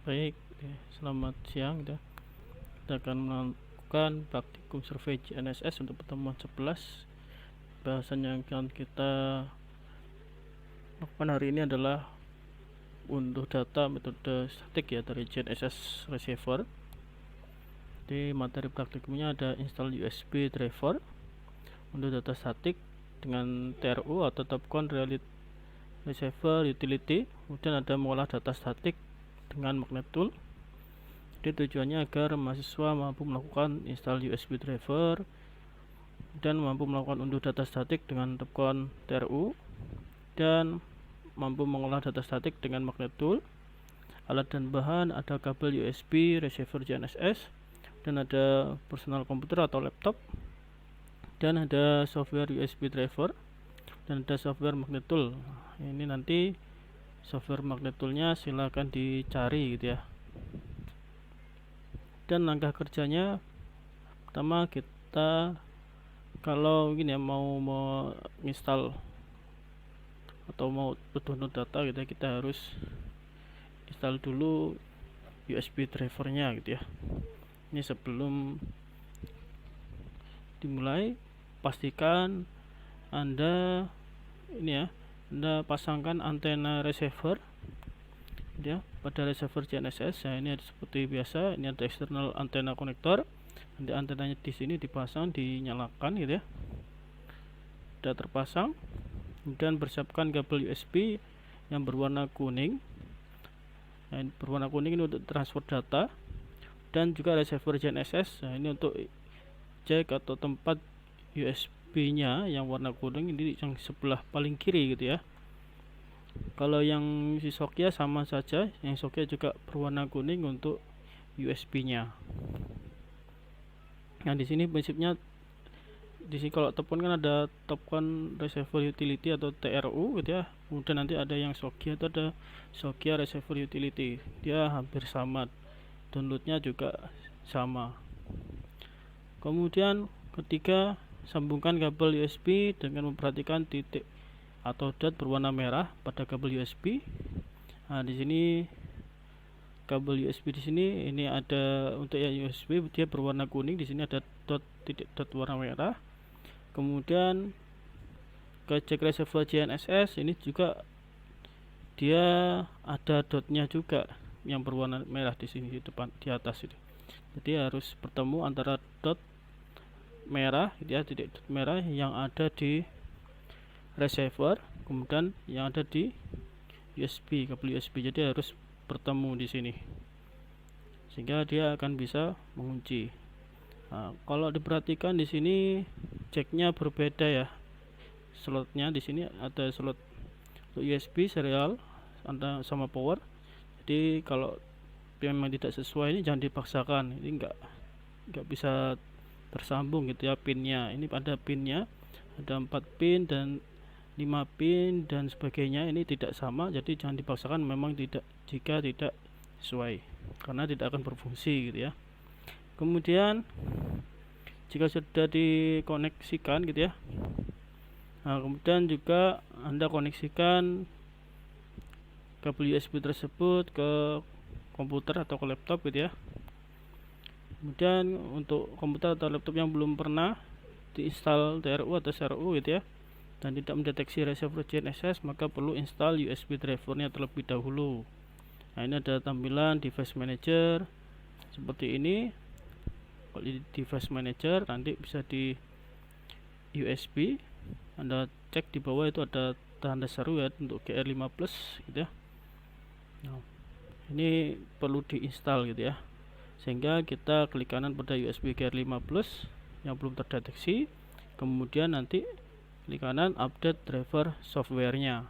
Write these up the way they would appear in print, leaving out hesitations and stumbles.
Baik, selamat siang. Kita akan melakukan praktikum survei GNSS untuk pertemuan 11. Bahasan yang akan kita lakukan hari ini adalah unduh data metode statik ya dari GNSS receiver. Di materi praktikumnya ada install USB driver, unduh data statik dengan TRU atau Top Count Receiver Utility, kemudian ada mengolah data statik dengan magnet tool. Jadi tujuannya agar mahasiswa mampu melakukan install USB driver dan mampu melakukan unduh data statik dengan Topcon TRU dan mampu mengolah data statik dengan magnet tool. Alat dan bahan ada kabel USB, receiver GNSS, dan ada personal komputer atau laptop, dan ada software USB driver, dan ada software magnet tool. Ini nanti software magnet toolnya silahkan dicari gitu ya. Dan langkah kerjanya, pertama kita kalau gini ya, mau install atau mau download data gitu ya, kita harus install dulu USB drivernya gitu ya. Ini sebelum dimulai, pastikan Anda pasangkan antena receiver ya pada receiver GNSS. Ya, ini seperti biasa, ini ada eksternal antena konektor. Nanti antenanya di sini dipasang, dinyalakan gitu ya. Sudah terpasang. Kemudian persiapkan kabel USB yang berwarna kuning. Nah, ini berwarna kuning ini untuk transfer data, dan juga receiver GNSS. Nah, ini untuk jack atau tempat USB-nya yang warna kuning, ini yang sebelah paling kiri gitu ya. Kalau yang si Sokia sama saja, yang Sokia juga berwarna kuning untuk USB-nya. Nah, di sini prinsipnya, di sini kalau Topcon kan ada Topcon Receiver Utility atau TRU gitu ya. Kemudian nanti ada yang Sokia, itu ada Sokia Receiver Utility. Dia hampir sama, downloadnya juga sama. Kemudian ketiga, sambungkan kabel USB dengan memperhatikan titik atau dot berwarna merah pada kabel USB. Nah, di sini kabel USB di sini ini ada untuk yang USB dia berwarna kuning, di sini ada titik dot warna merah. Kemudian ke jack receiver GNSS ini juga dia ada dotnya juga yang berwarna merah di sini di depan di atas itu. Jadi harus bertemu antara dot merah ya, titik dot merah yang ada di receiver, kemudian yang ada di USB, kabel USB. Jadi harus bertemu di sini sehingga dia akan bisa mengunci. Nah, kalau diperhatikan di sini jacknya berbeda ya, slotnya di sini ada slot untuk USB serial sama power. Jadi kalau memang tidak sesuai ini jangan dipaksakan, ini enggak bisa tersambung gitu ya pinnya. Ini ada pinnya, ada 4 pin dan 5 pin dan sebagainya, ini tidak sama, jadi jangan dipaksakan memang jika tidak sesuai, karena tidak akan berfungsi gitu ya. Kemudian jika sudah dikoneksikan gitu ya, nah kemudian juga Anda koneksikan kabel USB tersebut ke komputer atau ke laptop gitu ya. Kemudian untuk komputer atau laptop yang belum pernah diinstal TRU atau CRU gitu ya, dan tidak mendeteksi receiver GNSS, maka perlu install USB drivernya terlebih dahulu. Nah, ini ada tampilan device manager seperti ini. Kalau di device manager nanti bisa di USB, Anda cek di bawah itu ada tanda seru ya untuk GR5 plus gitu ya. Nah, ini perlu diinstal gitu ya, sehingga kita klik kanan pada USB GR5 plus yang belum terdeteksi, kemudian nanti klik kanan update driver softwarenya,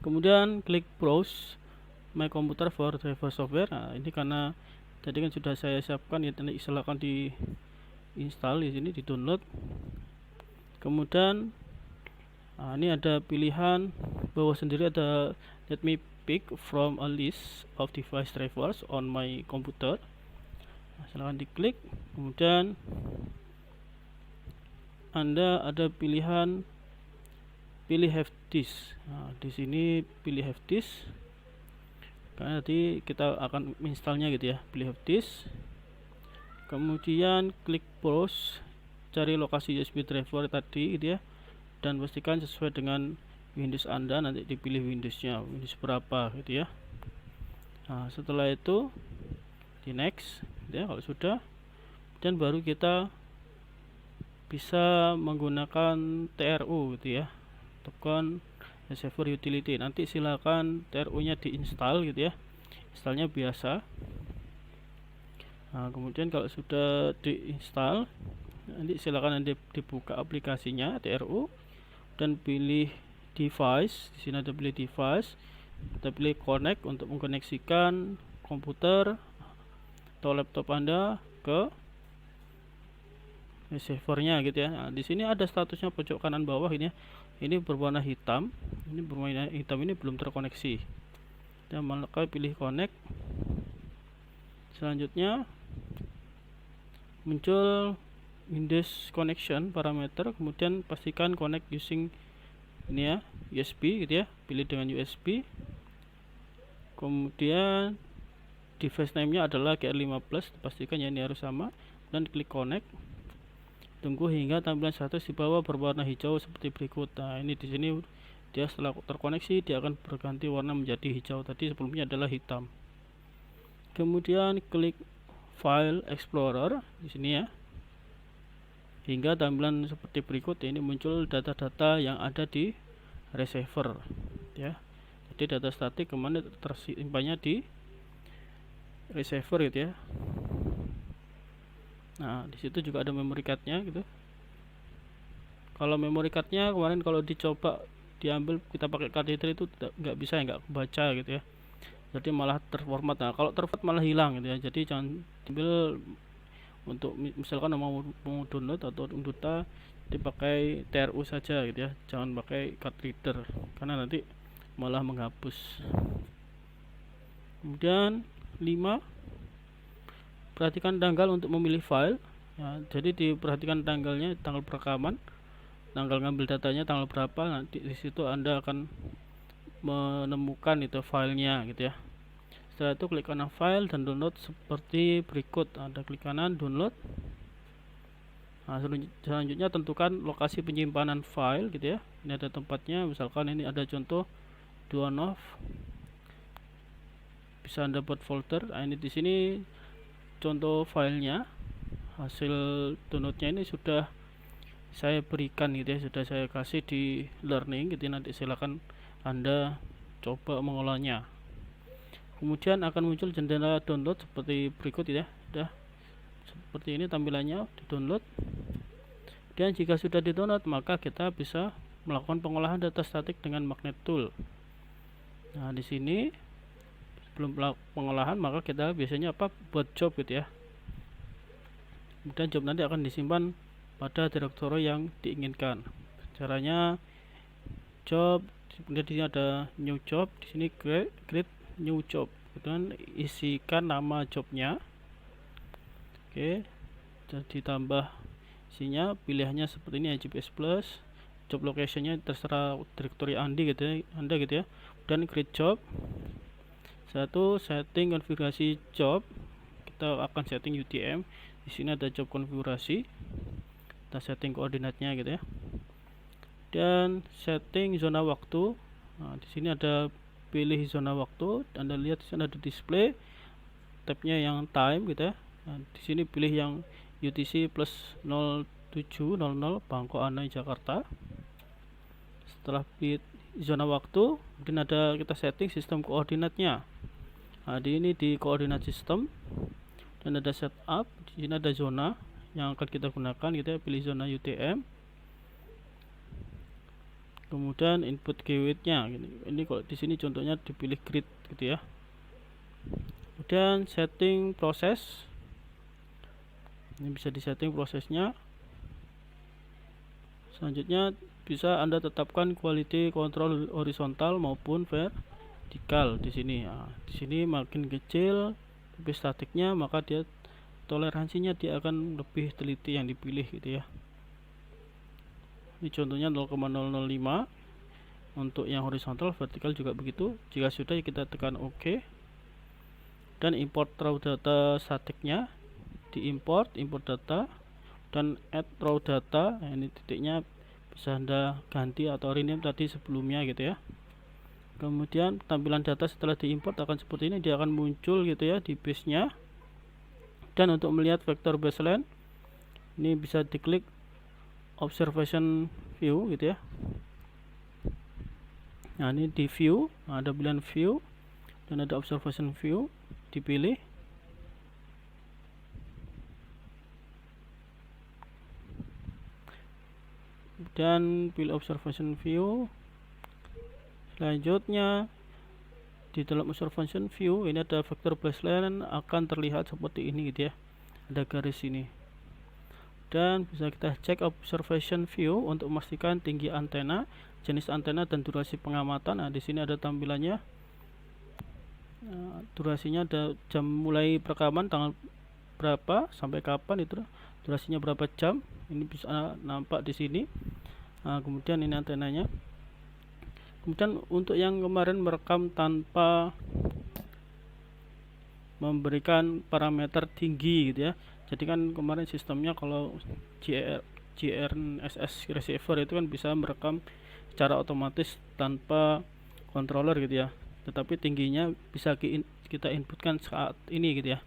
kemudian klik browse my computer for driver software. Nah, ini karena tadi kan sudah saya siapkan ya, nanti silakan di install di sini, di download. Kemudian ini ada pilihan bawah sendiri, ada let me pick from a list of device drivers on my computer. Nah, silakan diklik. Kemudian Anda ada pilihan pilih have disk. Nah, di sini pilih have disk. karena nanti kita akan installnya gitu ya. Pilih disk, kemudian klik browse, cari lokasi USB driver tadi gitu ya, dan pastikan sesuai dengan Windows Anda. Nanti dipilih Windowsnya, Windows berapa gitu ya. Nah setelah itu di next gitu ya. Kalau sudah, dan baru kita bisa menggunakan TRU gitu ya, tekan Reservoir Utility. Nanti silakan TRU nya diinstal gitu ya, installnya biasa. Nah kemudian kalau sudah diinstal, nanti silakan nanti dibuka aplikasinya TRU dan pilih device. Di sini ada pilih device, kita pilih connect untuk mengkoneksikan komputer atau laptop Anda ke receivernya gitu ya. Nah, di sini ada statusnya pojok kanan bawah ini ya. Ini berwarna hitam. Ini berwarna hitam, ini belum terkoneksi. Kita maka pilih connect. Selanjutnya muncul Windows connection parameter, kemudian pastikan connect using ini ya, USB gitu ya. Pilih dengan USB. Kemudian device name-nya adalah GR15, pastikan ya ini harus sama, dan klik connect. Tunggu hingga tampilan status di bawah berwarna hijau seperti berikut. Nah, ini di sini dia setelah terkoneksi dia akan berganti warna menjadi hijau. Tadi sebelumnya adalah hitam. Kemudian klik File Explorer di sini ya. Hingga tampilan seperti berikut. Ini muncul data-data yang ada di receiver ya. Jadi data statik kemana tersimpannya di receiver gitu ya. Nah disitu juga ada memory cardnya gitu. Kalau memory cardnya kemarin kalau dicoba diambil kita pakai card reader itu nggak bisa ya, nggak kebaca gitu ya, jadi malah terformat. Nah kalau terformat malah hilang gitu ya. Jadi jangan ambil untuk misalkan mau download atau data dipakai TRU saja gitu ya, jangan pakai card reader karena nanti malah menghapus. Kemudian 5, perhatikan tanggal untuk memilih file ya. Jadi diperhatikan tanggalnya, tanggal perekaman, tanggal ngambil datanya tanggal berapa. Nanti di situ Anda akan menemukan itu filenya gitu ya. Setelah itu klik kanan file dan download seperti berikut. Anda klik kanan download. Nah, selanjutnya tentukan lokasi penyimpanan file gitu ya. Ini ada tempatnya, misalkan ini ada contoh Duanoff, bisa Anda buat folder. Nah, ini di sini contoh filenya, hasil downloadnya ini sudah saya berikan gitu ya, sudah saya kasih di learning gitu. Nanti silakan Anda coba mengolahnya. Kemudian akan muncul jendela download seperti berikut ya. Sudah seperti ini tampilannya di download. Dan jika sudah di download maka kita bisa melakukan pengolahan data statik dengan magnet tool. Nah di sini sebelum pengolahan maka kita biasanya buat job gitu ya. Kemudian job nanti akan disimpan pada direktori yang diinginkan. Caranya job, kemudian di sini ada new job, di sini create new job, kemudian isikan nama jobnya. Oke, dan ditambah isinya, pilihannya seperti ini GPS plus, job locationnya terserah direktori Anda gitu ya. Dan create job. Satu, setting konfigurasi job, kita akan setting UTM. Di sini ada job konfigurasi, kita setting koordinatnya gitu ya. Dan setting zona waktu. Nah, di sini ada pilih zona waktu. Anda lihat di sana ada display tabnya yang time gitu ya. Nah, di sini pilih yang UTC plus 0700 Bangkok Hanoi Jakarta. Setelah pilih zona waktu, kemudian ada kita setting sistem koordinatnya. Nah, ini di koordinat sistem dan ada setup. Di sini ada zona yang akan kita gunakan gitu ya. Pilih zona UTM. Kemudian input keywordnya ini kalau di sini contohnya dipilih grid gitu ya. Kemudian setting proses, ini bisa disetting prosesnya. Selanjutnya bisa Anda tetapkan quality control horizontal maupun vertikal di sini. Nah, di sini makin kecil tapi statiknya maka dia toleransinya dia akan lebih teliti yang dipilih gitu ya. Ini contohnya 0,005 untuk yang horizontal, vertikal juga begitu. Jika sudah kita tekan OK. dan import raw data statiknya, diimport, import data, dan add raw data. Nah, ini titiknya bisa Anda ganti atau rename tadi sebelumnya gitu ya. Kemudian tampilan data setelah diimport akan seperti ini, dia akan muncul gitu ya di base nya. Dan untuk melihat vektor baseline ini bisa diklik observation view gitu ya. Nah, ini di view, ada pilihan view dan ada observation view, dipilih. Dan pilih observation view. Selanjutnya di dalam observation view ini ada vektor baseline akan terlihat seperti ini gitu ya, ada garis ini. Dan bisa kita cek observation view untuk memastikan tinggi antena, jenis antena, dan durasi pengamatan. Nah, di sini ada tampilannya. Durasinya ada jam mulai perekaman tanggal berapa sampai kapan, itu durasinya berapa jam. Ini bisa nampak di sini. Nah, kemudian ini antenanya. Kemudian untuk yang kemarin merekam tanpa memberikan parameter tinggi gitu ya. Jadi kan kemarin sistemnya kalau GNSS receiver itu kan bisa merekam secara otomatis tanpa controller gitu ya. Tetapi tingginya bisa kita inputkan saat ini gitu ya.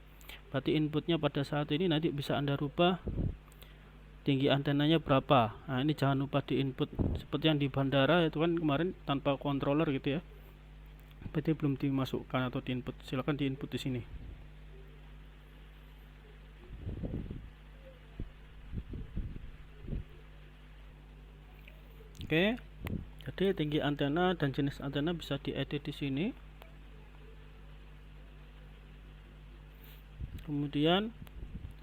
Berarti inputnya pada saat ini nanti bisa Anda rubah tinggi antenanya berapa. Nah, ini jangan lupa di input seperti yang di bandara itu kan kemarin tanpa controller gitu ya, berarti belum dimasukkan atau di input. Silakan di input di sini. Oke, jadi tinggi antena dan jenis antena bisa diedit di sini. Kemudian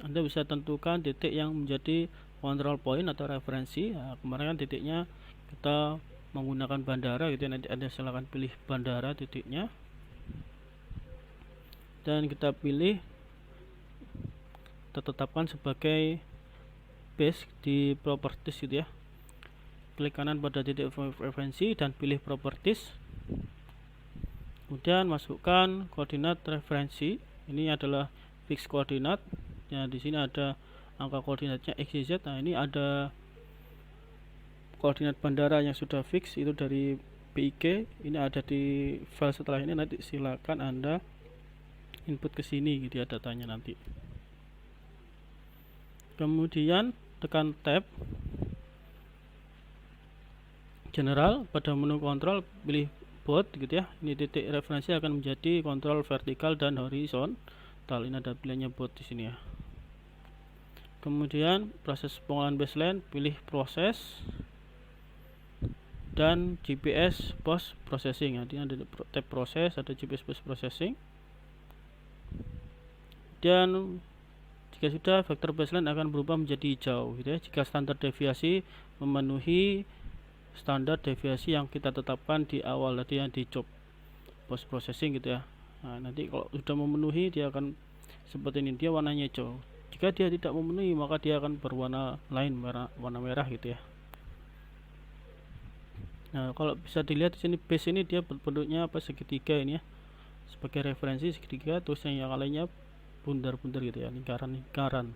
Anda bisa tentukan titik yang menjadi control point atau referensi. Nah, kemarin kan titiknya kita menggunakan bandara gitu ya, nanti Anda silahkan pilih bandara titiknya, dan kita pilih, kita tetapkan sebagai base di properties gitu ya. Klik kanan pada titik referensi dan pilih properties, kemudian masukkan koordinat referensi. Ini adalah fix koordinat ya, di sini ada angka koordinatnya x, y, z. Nah, ini ada koordinat bandara yang sudah fix itu dari PIK, ini ada di file setelah ini, nanti silakan Anda input ke sini gitu ya datanya nanti. Kemudian tekan tab general, pada menu kontrol pilih both gitu ya. Ini titik referensi akan menjadi kontrol vertikal dan horizontal. Ini ada pilihannya both di sini ya. Kemudian proses pengolahan baseline, pilih proses dan GPS post processing. Nanti ada tab proses, ada GPS post processing. Dan jika sudah, vektor baseline akan berubah menjadi hijau gitu ya, jika standar deviasi memenuhi standar deviasi yang kita tetapkan di awal tadi yang di job post processing gitu ya. Nah, nanti kalau sudah memenuhi dia akan seperti ini, dia warnanya hijau. Jika dia tidak memenuhi maka dia akan berwarna lain, warna merah gitu ya. Nah, kalau bisa dilihat di sini base ini dia bentuknya apa, segitiga ini ya, sebagai referensi segitiga, terus yang lainnya bundar-bundar gitu ya, lingkaran-lingkaran.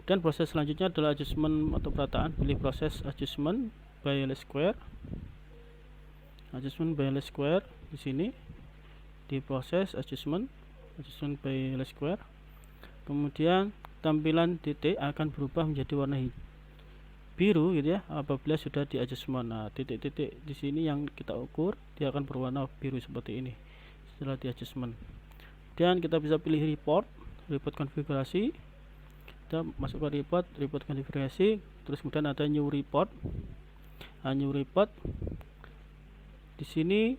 Dan proses selanjutnya adalah adjustment atau perataan. Pilih proses adjustment by least square. Adjustment by least square di sini di proses adjustment by least square. Kemudian tampilan titik akan berubah menjadi warna biru gitu ya apabila sudah di adjustment. Nah, titik-titik di sini yang kita ukur dia akan berwarna biru seperti ini setelah di adjustment. Dan kita bisa pilih report konfigurasi. Kita masukkan report konfigurasi, terus kemudian ada new report. Nah, new report di sini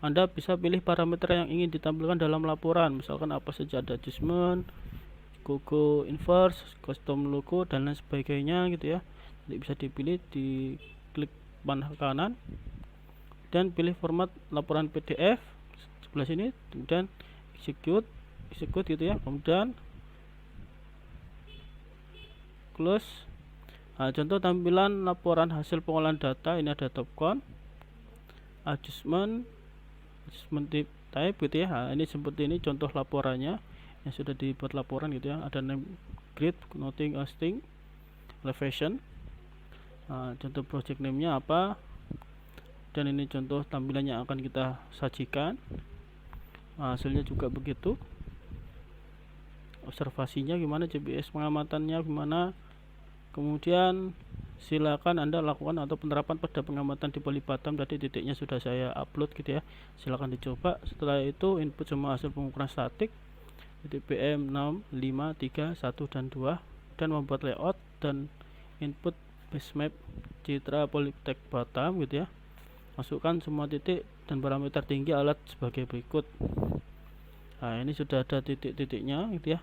Anda bisa pilih parameter yang ingin ditampilkan dalam laporan, misalkan apa saja, ada adjustment, logo inverse, custom logo, dan lain sebagainya gitu ya. Jadi bisa dipilih, di klik panah kanan dan pilih format laporan PDF sebelah sini, kemudian execute gitu ya, kemudian close. Nah, contoh tampilan laporan hasil pengolahan data, ini ada top count, adjustment adjustment type gitu ya. Nah, ini seperti ini contoh laporannya yang sudah dibuat laporan gitu ya. Ada name, grid, noting, string, elevation. Nah, contoh project name-nya apa, dan ini contoh tampilannya akan kita sajikan. Nah, hasilnya juga begitu, observasinya gimana, GPS pengamatannya gimana. Kemudian silakan Anda lakukan atau penerapan pada pengamatan di Polybatam. Tadi titiknya sudah saya upload gitu ya, silakan dicoba. Setelah itu input semua hasil pengukuran statik titik PM 6, 5, 3, 1 dan 2, dan membuat layout dan input base map citra Polytech Batam gitu ya. Masukkan semua titik dan parameter tinggi alat sebagai berikut. Nah, ini sudah ada titik-titiknya gitu ya.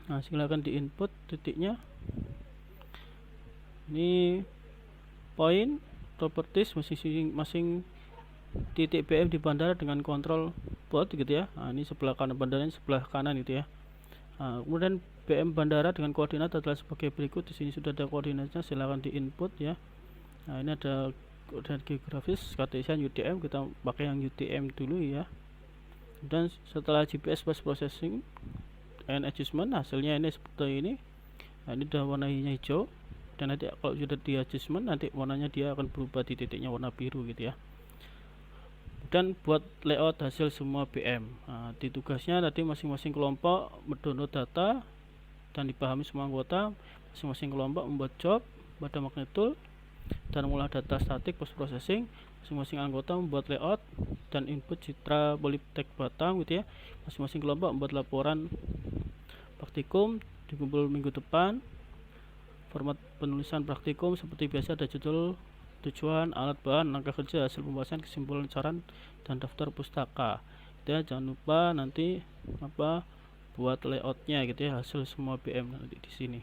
Nah, silakan di input titiknya. Ini poin properties masing-masing titik BM di bandara dengan kontrol port gitu ya. Nah, ini sebelah kanan bandaranya, sebelah kanan gitu ya. Nah, kemudian BM bandara dengan koordinat adalah sebagai berikut. Di sini sudah ada koordinatnya, silakan di input ya. Nah, ini ada koordinat geografis Cartesian UTM, kita pakai yang UTM dulu ya. Dan setelah GPS bus processing and adjustment, hasilnya ini seperti ini. Nah, ini udah warnanya hijau, dan nanti kalau sudah di adjustment nanti warnanya dia akan berubah di titiknya warna biru gitu ya. Dan buat layout hasil semua BM. Nah, di tugasnya tadi masing-masing kelompok mendownload data dan dipahami semua anggota. Masing-masing kelompok membuat job pada magnet tool dan mengolah data statik post processing. Masing-masing anggota membuat layout dan input citra Polytech Batam gitu ya. Masing-masing kelompok membuat laporan praktikum, dikumpul minggu depan. Format penulisan praktikum seperti biasa, ada judul, tujuan, alat bahan, langkah kerja, hasil pembahasan, kesimpulan, saran, dan daftar pustaka. Ya, jangan lupa nanti buat layoutnya gitu ya, hasil semua BM nanti di sini.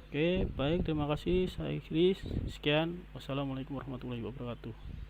Oke, baik, terima kasih. Saya Chris. Sekian. Wassalamualaikum warahmatullahi wabarakatuh.